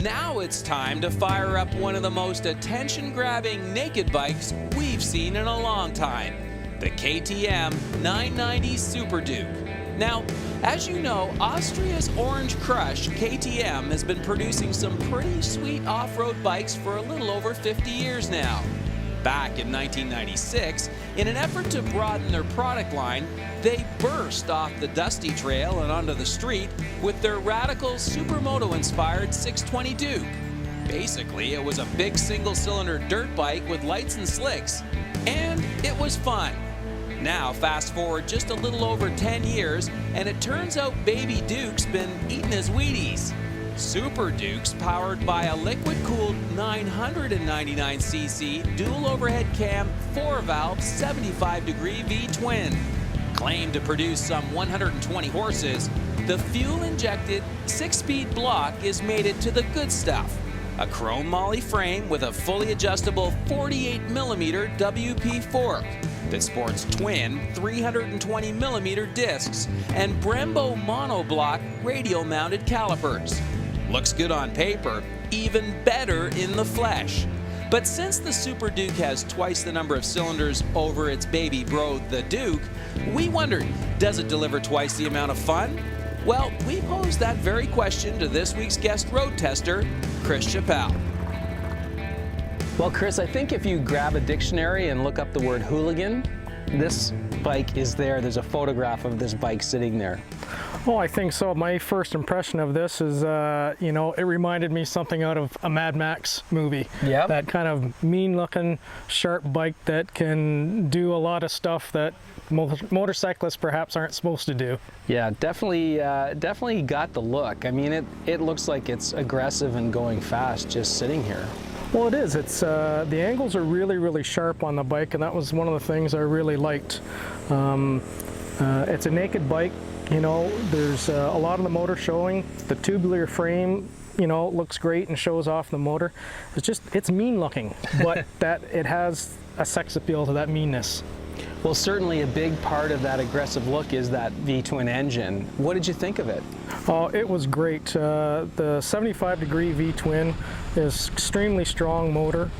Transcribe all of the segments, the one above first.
Now it's time to fire up one of the most attention-grabbing naked bikes we've seen in a long time, the KTM 990 Super Duke. Now, as you know, Austria's Orange Crush KTM has been producing some pretty sweet off-road bikes for a little over 50 years now. Back in 1996, in an effort to broaden their product line, they burst off the dusty trail and onto the street with their radical supermoto-inspired 620 Duke. Basically, it was a big single-cylinder dirt bike with lights and slicks, and it was fun. Now, fast forward just a little over 10 years, and it turns out Baby Duke's been eating his Wheaties. Super Dukes, powered by a liquid-cooled 999cc dual overhead cam 4-valve 75-degree V-twin. Claimed to produce some 120 horses, the fuel-injected 6-speed block is mated to the good stuff. A chrome moly frame with a fully adjustable 48mm WP fork that sports twin 320mm discs and Brembo monoblock radial-mounted calipers. Looks good on paper, even better in the flesh. But since the Super Duke has twice the number of cylinders over its baby bro, the Duke, we wondered, does it deliver twice the amount of fun? Well, we posed that very question to this week's guest road tester, Chris Chapelle. Well, Chris, I think if you grab a dictionary and look up the word hooligan, this bike is there. There's a photograph of this bike sitting there. Oh, I think so. My first impression of this is, you know, it reminded me something out of a Mad Max movie. Yep. That kind of mean-looking, sharp bike that can do a lot of stuff that motorcyclists perhaps aren't supposed to do. Yeah, definitely got the look. I mean, it looks like it's aggressive and going fast just sitting here. Well, it is. It's the angles are really, really sharp on the bike, and that was one of the things I really liked. It's a naked bike. You know, there's a lot of the motor showing. The tubular frame, you know, looks great and shows off the motor. It's mean looking, but that it has a sex appeal to that meanness. Well, certainly a big part of that aggressive look is that V-twin engine. What did you think of it? Oh, it was great. The 75-degree V-twin is extremely strong motor.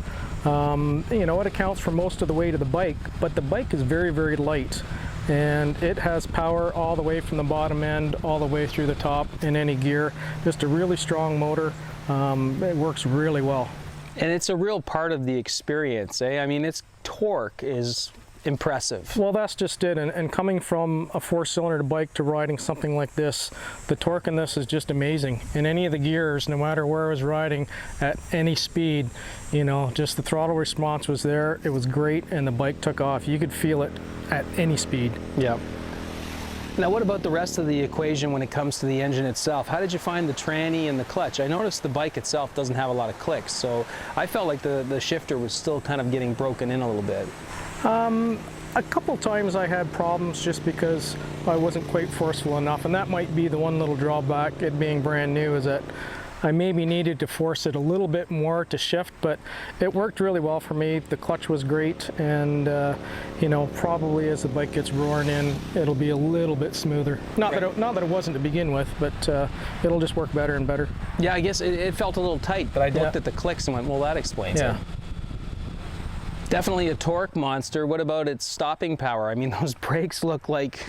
You know, it accounts for most of the weight of the bike, but the bike is very, very light. And it has power all the way from the bottom end all the way through the top in any gear. Just a really strong motor. It works really well. And it's a real part of the experience, eh? I mean, its torque is impressive. Well, that's just it. And coming from a 4-cylinder bike to riding something like this, the torque in this is just amazing. In any of the gears, no matter where I was riding at any speed, you know, just the throttle response was there. It was great, and the bike took off. You could feel it at any speed. Yeah. Now, what about the rest of the equation when it comes to the engine itself? How did you find the tranny and the clutch? I noticed the bike itself doesn't have a lot of clicks, so I felt like the shifter was still kind of getting broken in a little bit. A couple times I had problems just because I wasn't quite forceful enough, and that might be the one little drawback, it being brand new, is that I maybe needed to force it a little bit more to shift, but it worked really well for me. The clutch was great, and you know, probably as the bike gets roaring in, it'll be a little bit smoother. Not that it wasn't to begin with, but it'll just work better and better. Yeah, I guess it felt a little tight, but I looked at the clicks and went, well, that explains it. Definitely a torque monster. What about its stopping power? I mean, those brakes look like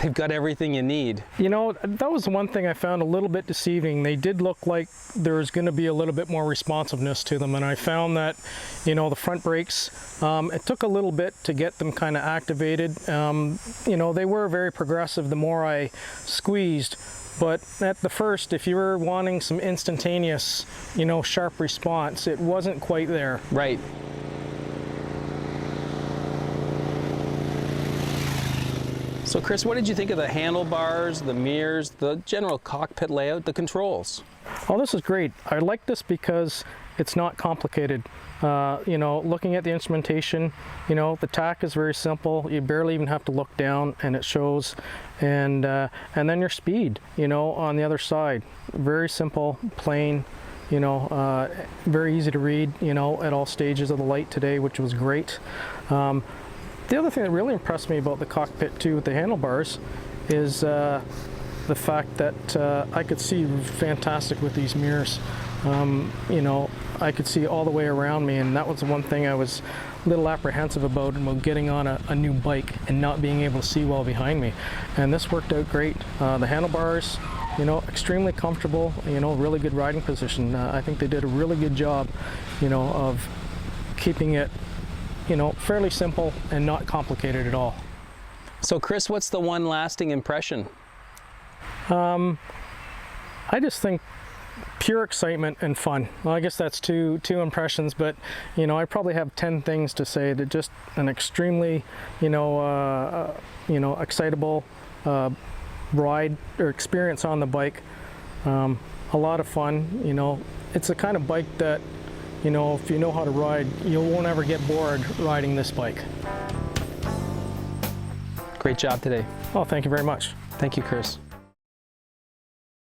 they've got everything you need. You know, that was one thing I found a little bit deceiving. They did look like there was going to be a little bit more responsiveness to them, and I found that, you know, the front brakes, it took a little bit to get them kind of activated. You know, they were very progressive the more I squeezed. But at the first, if you were wanting some instantaneous, you know, sharp response, it wasn't quite there. Right. So Chris, what did you think of the handlebars, the mirrors, the general cockpit layout, the controls? Oh, this is great. I like this because it's not complicated. You know, looking at the instrumentation, you know, the tack is very simple. You barely even have to look down and it shows. And then your speed, you know, on the other side. Very simple, plain, you know, very easy to read, you know, at all stages of the light today, which was great. The other thing that really impressed me about the cockpit too with the handlebars is the fact that I could see fantastic with these mirrors. You know, I could see all the way around me, and that was the one thing I was a little apprehensive about getting on a new bike and not being able to see well behind me. And this worked out great. The handlebars, you know, extremely comfortable, you know, really good riding position. I think they did a really good job, you know, of keeping it, you know, fairly simple and not complicated at all. So Chris, what's the one lasting impression? I just think pure excitement and fun. Well, I guess that's two impressions, but you know, I probably have 10 things to say. That just an extremely, you know, excitable ride or experience on the bike. A lot of fun. You know, it's the kind of bike that, you know, if you know how to ride, you won't ever get bored riding this bike. Great job today. Oh, thank you very much. Thank you, Chris.